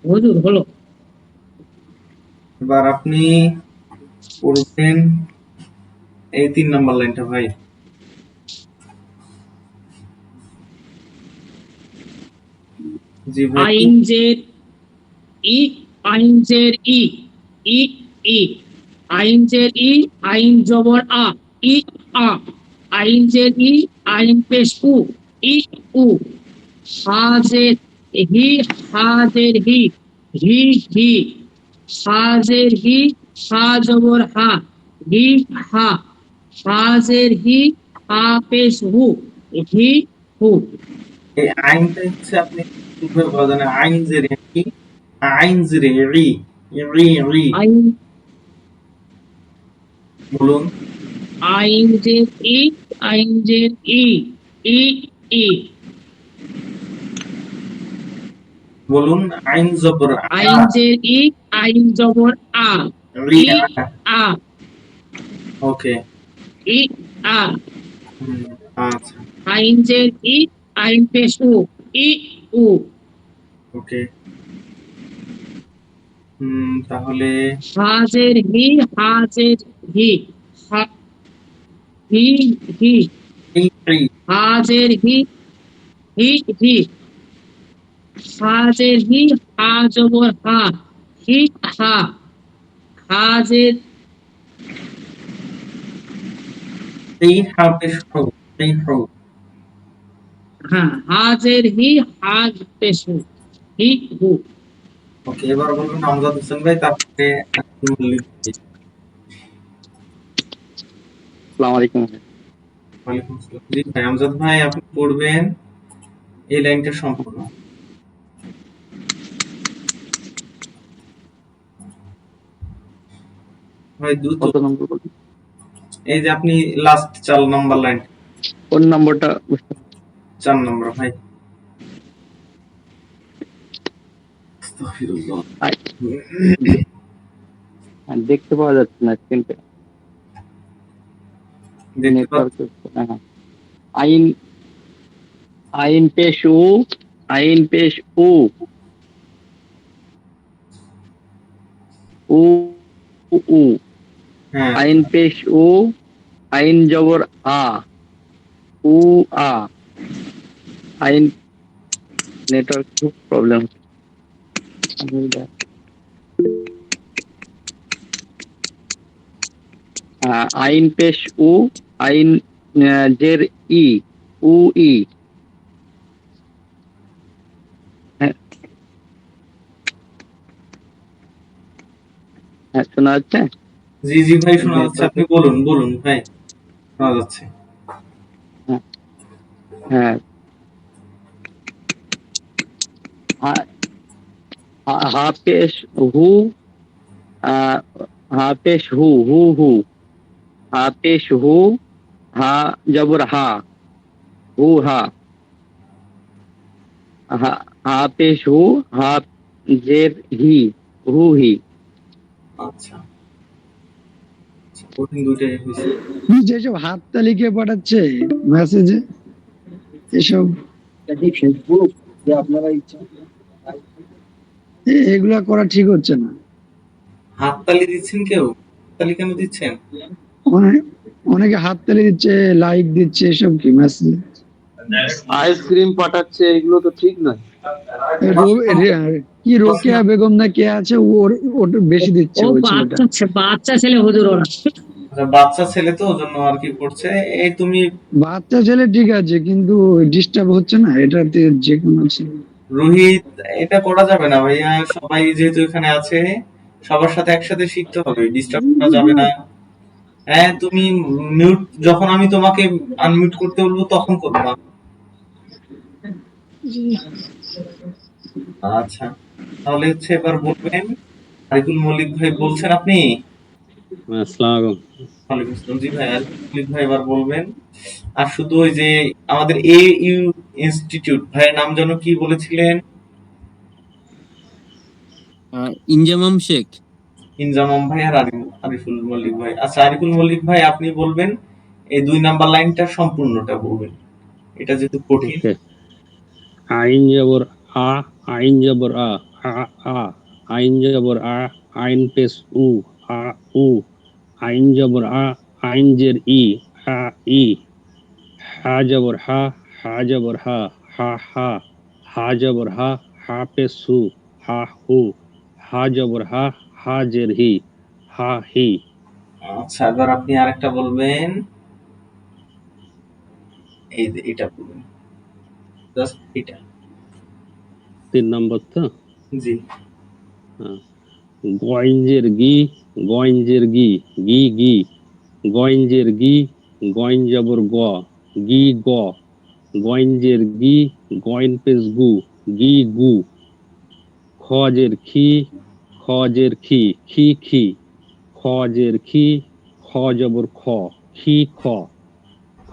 হুজুর হলো। এবার আপনি পড়বেন এই 3 নম্বর লাইনটা ভাই। জি ভাই। আইনজের ই আইনজের ই ই ই আইনজের ই আইন জবর আ ই আ আইনজের ই আইন পেশ উ ই উ হাজের হি হাজের হি হি হি হাজের হি হা জবর হা হি হা হাজের হি হা পেশ হু হি হু। এই আইনটা হচ্ছে আপনি কিভাবে বলা জানেন? আইন জেরে কি, আইন জেরে রি, রি রি আইন বলুন। আইনজের ই আইনজের ই ই ই বলুন আইন জবর আ, আইনজের ই আইন জবর আ রি ই আ। আ ওকে। ই আ হুম, আচ্ছা, আইনজের ই আইন পেশ উ ই উ ওকে। তাহলে হাজের হি হাজের হি হা- হি হি রি রি হাজের হি হি হি হাজের হি হা জবর হা হি হা হাজের রি হাফেজ হু, রি হু। হ্যাঁ হাজের হি হাজ পেশ হু হি হু। ওকে, এবার বলবেন আমজাদ হোসেন ভাই, তারপরে মল্লিক ভাই। আসসালামু আলাইকুম। ওয়ালাইকুম আসসালাম। জি ভাই, আমজাদ ভাই আপনি পড়বেন এই লাইনটা সম্পূর্ণ। ভাই দ্রুত। কত নম্বর বলুন? এই যে আপনি লাস্ট 4 নাম্বার লাইন। কোন নম্বরটা বুঝতে 4 নাম্বার ভাই। আস্তাগফিরুল্লাহ। দেখতে পাওয়া যাচ্ছে না স্ক্রিনটা। দেখতে নেটওয়ার্ক আইন আইন পেশ উ আইন পেশ উ উ উ হ্যাঁ আইন পেশ উ আইন জবর আ উ আ আইন নেটওয়ার্ক খুব প্রবলেম। আইন পেশ উ আইন জের ই উ ই। হ্যাঁ হ্যাঁ, শোনা যাচ্ছে? জি জি ভাই শোনা যাচ্ছে, আপনি বলুন বলুন ভাই, শোনা যাচ্ছে। হ্যাঁ হা পেশ হু হা পেশ হু হু হু হা পেশ হু হা জবর হা হু হা হা পেশ হু হা জের হি হু হি। আচ্ছা কঠিন দুইটাই হয়েছে। যেসব হাত তালিকে পাঠাচ্ছে মেসেজে, এসব এগুলা করা ঠিক হচ্ছে না। হাততালি দিচ্ছেন কেউ? হাততালি কেন দিচ্ছেন? অনেকে হাততালি দিচ্ছে, লাইক দিচ্ছে, এসব কি মেসেজ? আইসক্রিম পাঠাচ্ছে, এগুলো তো ঠিক নয়। কি রোকেয়া বেগম না কে আছে, ওর বেশি দিচ্ছে ও ওই ছেলেটা। বাচ্চা ছেলে হুজুর ওরা। আচ্ছা, বাচ্চা ছেলে তো ওজন্য আর কি করছে। এই তুমি বাচ্চা ছেলে ঠিক আছে, কিন্তু ডিস্টার্ব হচ্ছে না এটাতে যে কোনো ছেলে। রোহিত, এটা করা যাবে না ভাইয়া, সবাই যেহেতু এখানে আছে সবার সাথে একসাথে শিখতে হবে, ডিস্টার্ব করা যাবে না। হ্যাঁ তুমি মিউট, যখন আমি তোমাকে আনমিউট করতে বলবো তখন করবা। জি। আচ্ছা তাহলে হচ্ছে এবার বলবেন, আরিফুল মল্লিক ভাই বলছেন আপনি? আসসালামু ওয়ালাইকুম আসসালাম। জি ভাই, আরিফুল মল্লিক ভাই এবার বলবেন। আর শুধু ওই যে আমাদের এ ইউ ইনস্টিটিউট ভাইয়ের নাম যেন কি বলেছিলেন? ইনজামাম শেখ। ইনজামাম ভাই আর আরিফুল মল্লিক ভাই। আচ্ছা আরিফুল মল্লিক ভাই আপনি বলবেন এই 2 নাম্বার লাইনটা সম্পূর্ণটা বলবেন, এটা যেহেতু কঠিন। ওকে। আইন জবর আ আইন জবর আ আ আ আইন জবর আ আইন পেশ উ আ উ আইন জবর আ আইন জের ই আ ই হা জবর হা হা জবর হা হা হা হা জবর হা হা পেশ হু হা হু হা জবর হা হা জের হি হা হি। আচ্ছা এবার আপনি আরেকটা বলবেন, এই যে এটা বলবেন, জাস্ট এটা। 3 নম্বর তো। জি। গঞ্জের গি গঞ্জের গি গি গি গঞ্জের গি গঞ্জ জবর গ গি গ গঞ্জের গি গইন পেশ গু গি গু খজের খি খজের খি খি খি খজের খি খ জবর খ খি খ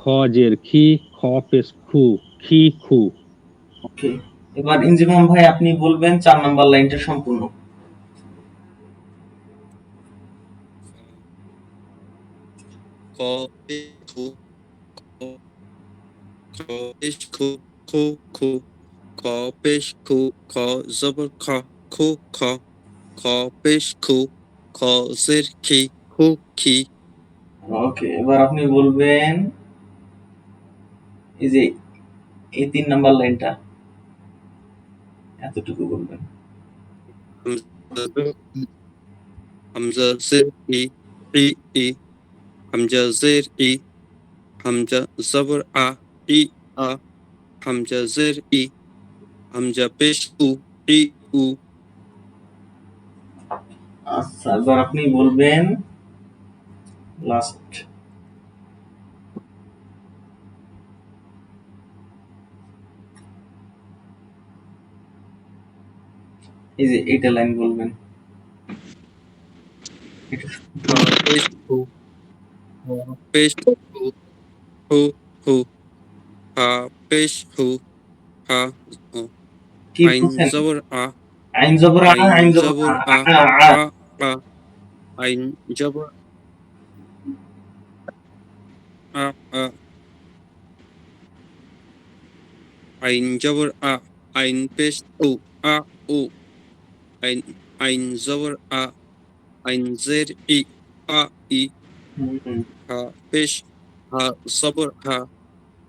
খজের খি খ পেশ খু খি খু। ওকে এবার ইনজিমাম ভাই আপনি বলবেন 4 নাম্বার লাইনটা সম্পূর্ণ। ক খু খ পেশ খু খু খু খ পেশ খু খ জবর খ খু খ খ পেশ খু খ জের খি খু খি। ওকে এবার আপনি বলবেন এই যে এই 3 নাম্বার লাইনটা, এতটুকু বলবেন। হামজা জের ই ই ই হামজা জের ই হামজা জবর আ ই আ হামজা জের ই হামজা পেশ উ ই উ। আচ্ছা এবার আপনি বলবেন লাস্ট এই যে এইটা লাইন বলবেন। এটা পেশ হু পেশ হু হু হু পেশ হু হু কি আইন বলছেন? জবর আ আইন জবর আ, আইন আইন জবর জবর আ আ, আ। আ আ আইন জবর আ আ আইন জবর আ আইন পেশ উ আ উ আইন আইন জবর আ আইন জের ই আ ই হুম। হা পেশ হা জবর হা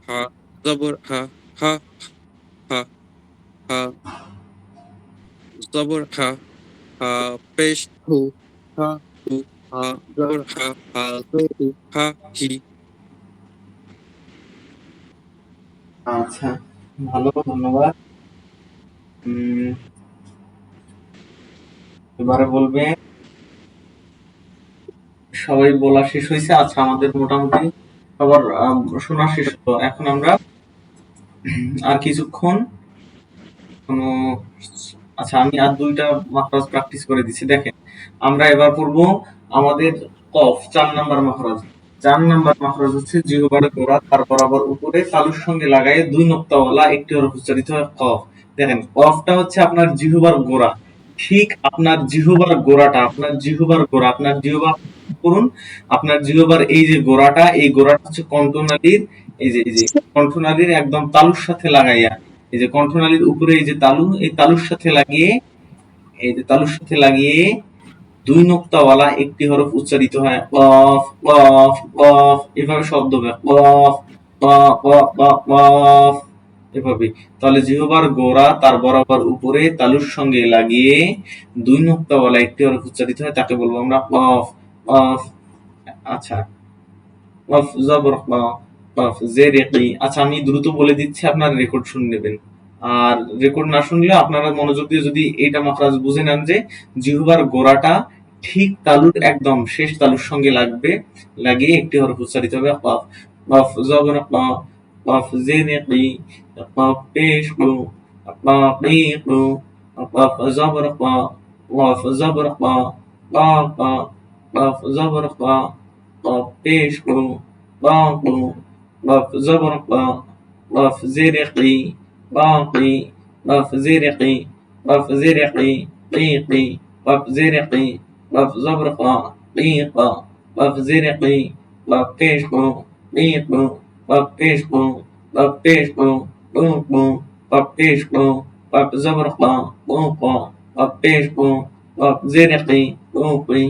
হা জবর হা হা হা হা জবর হা হা পেশ হু হা হু হা জবর হা হা জবর হু হা হি আচ্ছা, ভালো, ধন্যবাদ। উম, এবারে বলবেন। সবাই বলা শেষ হয়েছে। আচ্ছা, আমাদের মোটামুটি সবার শোনা শেষ হলো। এখন আমরা আর কিছুক্ষণ কোনো আচ্ছা, আমি আর ২ টা মাখরাজ প্র্যাকটিস করে দিচ্ছি। দেখেন, আমরা এবার পড়বো আমাদের কফ ৪ নাম্বার মাখরাজ। ৪ নাম্বার মাখরাজ হচ্ছে জিহ্বার গোড়া তার বরাবর উপরে তালুর সঙ্গে লাগায়ে ২ নোক্তাওয়ালা একটি হরফ উচ্চারিত হয় কফ। দেখেন, কফটা হচ্ছে আপনার জিহ্বার গোড়া। ঠিক আপনার জিহ্বার গোড়াটা, আপনার জিহ্বার গোড়া, আপনার জিহ্বা করুন। আপনার জিহ্বার এই যে গোড়াটা, এই গোড়াটা হচ্ছে কণ্ঠনালীর এই যে কণ্ঠনালীর একদম তালুর সাথে লাগাইয়া, এই যে কণ্ঠনালীর উপরে এই যে তালু, এই তালুর সাথে লাগিয়ে, এই যে তালুর সাথে লাগিয়ে ২ নোক্তাওয়ালা একটি হরফ উচ্চারিত হয় কফ কফ কফ, এভাবে শব্দ হবে কফ ক ক ক কফ, এভাবে। তাহলে জিহ্বার গোড়া তার বরাবর উপরে তালুর সঙ্গে লাগিয়ে ২ নোক্তাওয়ালা একটি হরফ উচ্চারিত হয়, তাকে বলবো আমরা কফ কফ। আচ্ছা, কফ জবর ক, কফ জের কি। আচ্ছা, আমি দ্রুত বলে দিচ্ছি, আপনারা রেকর্ড শুনে নেবেন। আর রেকর্ড না শুনলে আপনারা মনোযোগ দিয়ে যদি এইটা মাখরাজ বুঝে নেন যে জিহ্বার গোড়াটা ঠিক তালুর একদম শেষ তালুর সঙ্গে লাগবে, লাগিয়ে একটি হরফ উচ্চারিত হবে কফ। কফ জবর ক, কফ জের কি, কফ পেশ কু, কফ কি কু, কফ জবর ক, কফ জবর ক, ক ক, কফ জবর ক, কফ পেশ কু, ক কু, কফ জবর ক, কফ জের কি, باقي قف زرقي قف زرقي قيقي قف زرقي قف زبرقا قيقا قف زرقي قف بيشقو قيقو قف بيشقو قف بيشقو قوقو قف بيشقو قف زبرقا قوقا قف بيشقو قف زرقي قوقي।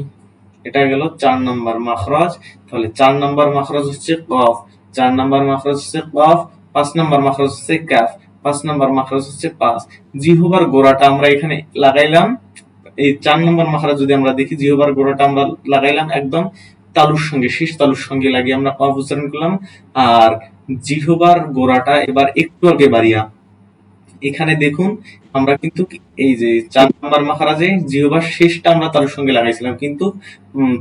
এটা গেল ৪ নাম্বার মাখরাজ। তাহলে ৪ নাম্বার মাখরাজ হচ্ছে কফ, ৪ নাম্বার মাখরাজ হচ্ছে কফ, ৫ নাম্বার মাখরাজ হচ্ছে কাফ, ৫ নাম্বার মাখরাজ হচ্ছে পাস। জিহ্বার গোড়াটা আমরা এখানে লাগাইলাম। এই ৪ নাম্বার মাখরাজ যদি আমরা দেখি, জিহ্বার গোড়াটা আমরা লাগাইলাম একদম তালুর সঙ্গে, শেষ তালুর সঙ্গে লাগিয়ে আমরা কফ উচ্চারণ করলাম। আর জিহ্বার গোড়াটা এবার একটু আগে বাড়িয়া, এখানে দেখুন আমরা কিন্তু এই যে ৪ নাম্বার মাখরাজে জিহ্বার শেষটা আমরা তালুর সঙ্গে লাগাইছিলাম, কিন্তু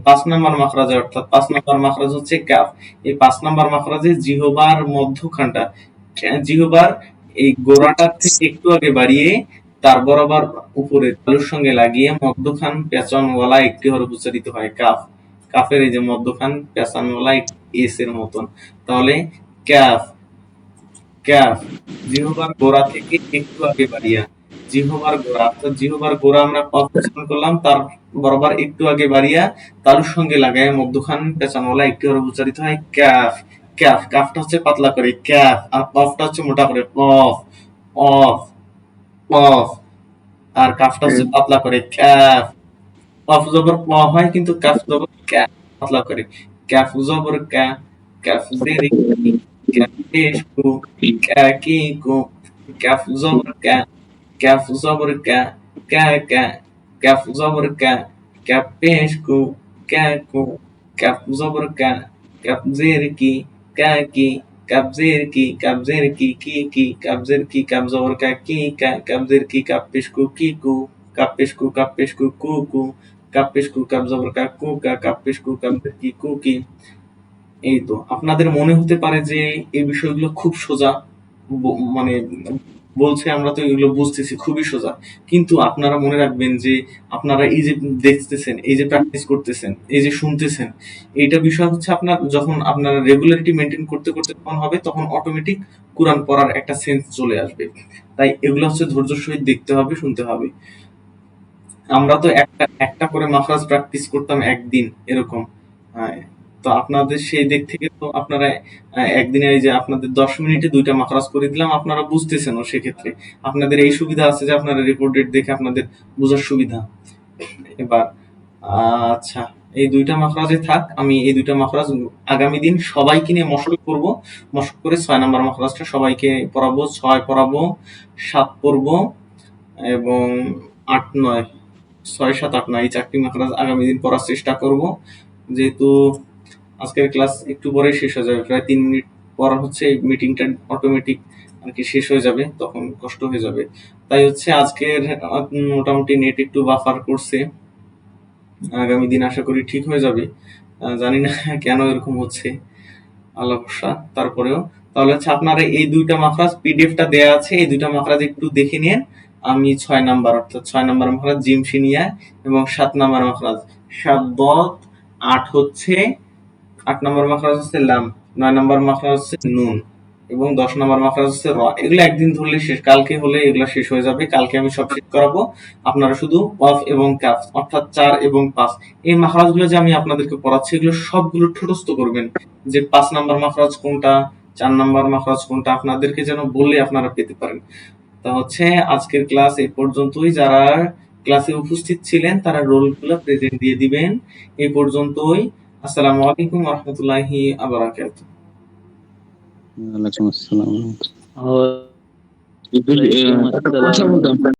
৫ নাম্বার মাখরাজে, অর্থাৎ ৫ নাম্বার মাখরাজ হচ্ছে কাফ। এই ৫ নাম্বার মাখরাজে জিহ্বার মধ্যখানটা, জিহ্বার এই গোড়াটার থেকে একটু আগে বাড়িয়ে তার বরাবর উপরে তালুর সঙ্গে লাগিয়ে মধ্যখান পেঁচানওয়ালা একটি হরফ উচ্চারিত হয় কাফ। কাফের এই যে মধ্যখান পেঁচানওয়ালা এস এর মতন। তাহলে কাফ কাফ, জিহ্বার গোড়া থেকে একটু আগে বাড়িয়া, জিহ্বার গোড়া, অর্থাৎ জিহ্বার গোড়া আমরা কফ উচ্চারণ করলাম, তার বরাবর একটু আগে বাড়িয়া তালুর সঙ্গে লাগায় মধ্যখান পেঁচানওয়ালা একটি হরফ উচ্চারিত হয় কাফ। কাফ, কাফটা হচ্ছে পাতলা করে কাফ, আর কফটা হচ্ছে মোটা করে কফ অফ কফ, আর কাফটা হচ্ছে পাতলা করে কাফ। কফ জবর ক হয়, কিন্তু কাফ জবর কা, পাতলা করে কাফ জবর কা, কাফ জের কি, কাফ পেশ কু, কা কি কু, কাফ জবর কা, কাফ জবর কা, কা কা, কাফ জবর কা, কাফ পেশ কু, কা কু, কাফ জবর কা, কাফ জের কি, কা কি, কাফ জের কি, কাফ জের কি, কাফ জের কি, কাফ জবর কা, কি কা, কাফ জের কি, কাফ পেশ কু, কি কু, কাফ পেশ কু, কাফ পেশ কু, কু কু, কাফ পেশ কু, কাফ জবর কা, কু কা, কাফ পেশ কু, কাফ জের কি, কু কি। এই তো আপনাদের মনে হতে পারে যে এই বিষয়গুলো খুব সোজা, মানে বলছে আমরা তো এগুলো বুঝতেছি, খুবই সোজা। কিন্তু আপনারা মনে রাখবেন যে আপনারা এই যে দেখতেছেন, এই যে প্র্যাকটিস করতেছেন, এই যে শুনতেছেন, এইটা বিষয় হচ্ছে আপনার যখন আপনারা রেগুলারিটি মেনটেন করতে করতে তখন হবে, তখন অটোমেটিক কোরআন পড়ার একটা সেন্স চলে আসবে। তাই এগুলো হচ্ছে ধৈর্যের সহিত দেখতে হবে, শুনতে হবে। আমরা তো একটা একটা করে মাখরাজ প্র্যাকটিস করতাম একদিন এরকম। তো আপনাদের সেই দিক থেকে তো আপনারা একদিনে এই যে আপনাদের 10 মিনিটে 2টা মাখরাজ করে দিলাম, আপনারা বুঝতেছেনও। সেক্ষেত্রে আপনাদের এই সুবিধা আছে যে আপনারা রিপোর্টেড দেখে আপনাদের বোঝার সুবিধা। এবার আচ্ছা, এই 2টা মাখরাজে থাক। আমি এই 2টা মাখরাজ আগামী দিন সবাইকে নিয়ে মশক করব। মশক করে 6 নাম্বার মাখরাজটা সবাইকে পড়াবো, 6 পড়াবো, 7 পড়বো এবং 8, 9, 6, 7, 8, 9 এই 4টি মাখরাজ আগামী দিন পড়ার চেষ্টা করব। যেহেতু আজকের ক্লাস একটু পরেই শেষ হয়ে যাবে, প্রায় 3 মিনিট পর হচ্ছে এই মিটিংটা অটোমেটিক আর কি শেষ হয়ে যাবে, তখন কষ্ট হয়ে যাবে। তাই হচ্ছে আজকের মোটামুটি নেট একটু বাফার করছে, আগামী দিন আশা করি ঠিক হয়ে যাবে। জানি না কেন এরকম হচ্ছে, আল্লাহ ভরসা। তারপরেও তাহলে হচ্ছে আপনারা এই 2টা মাখরাজ পিডিএফটা দেয়া আছে, এই 2টা মাখরাজ একটু দেখে নিন। আমি 6 নাম্বার অর্থাৎ 6 নাম্বার মাখরাজ জিম শিনিয়া এবং 7 নাম্বার মাখরাজ শাদ্দত, 8 হচ্ছে 8 নাম্বার মাখরাজ হচ্ছে লাম, 9 নাম্বার মাখরাজ হচ্ছে নুন এবং 10 নাম্বার মাখরাজ হচ্ছে র। এগুলো একদিন ধরলে শেষ, কালকে হলে এগুলো শেষ হয়ে যাবে। কালকে আমি সব শেষ করাবো। আপনারা শুধু কফ এবং কাফ অর্থাৎ 4 এবং 5 এই মাখরাজগুলো যে আমি আপনাদেরকে পড়াচ্ছি এগুলো সবগুলো ঠোঁটস্থ করবেন, যে 5 নাম্বার মাখরাজ কোনটা, 4 নাম্বার মাখরাজ কোনটা, আপনাদেরকে যেন বললে আপনারা পেতে পারেন। তা হচ্ছে আজকের ক্লাস এই পর্যন্তই। যারা ক্লাসে উপস্থিত ছিলেন তারা রোলগুলো প্রেজেন্ট দিয়ে দিবেন। এই পর্যন্তই। আসসালামু আলাইকুম ওয়া রাহমাতুল্লাহি ওয়া বারাকাতুহু। ওয়ালাইকুম আসসালাম। ওয়ালাইকুম আসসালাম।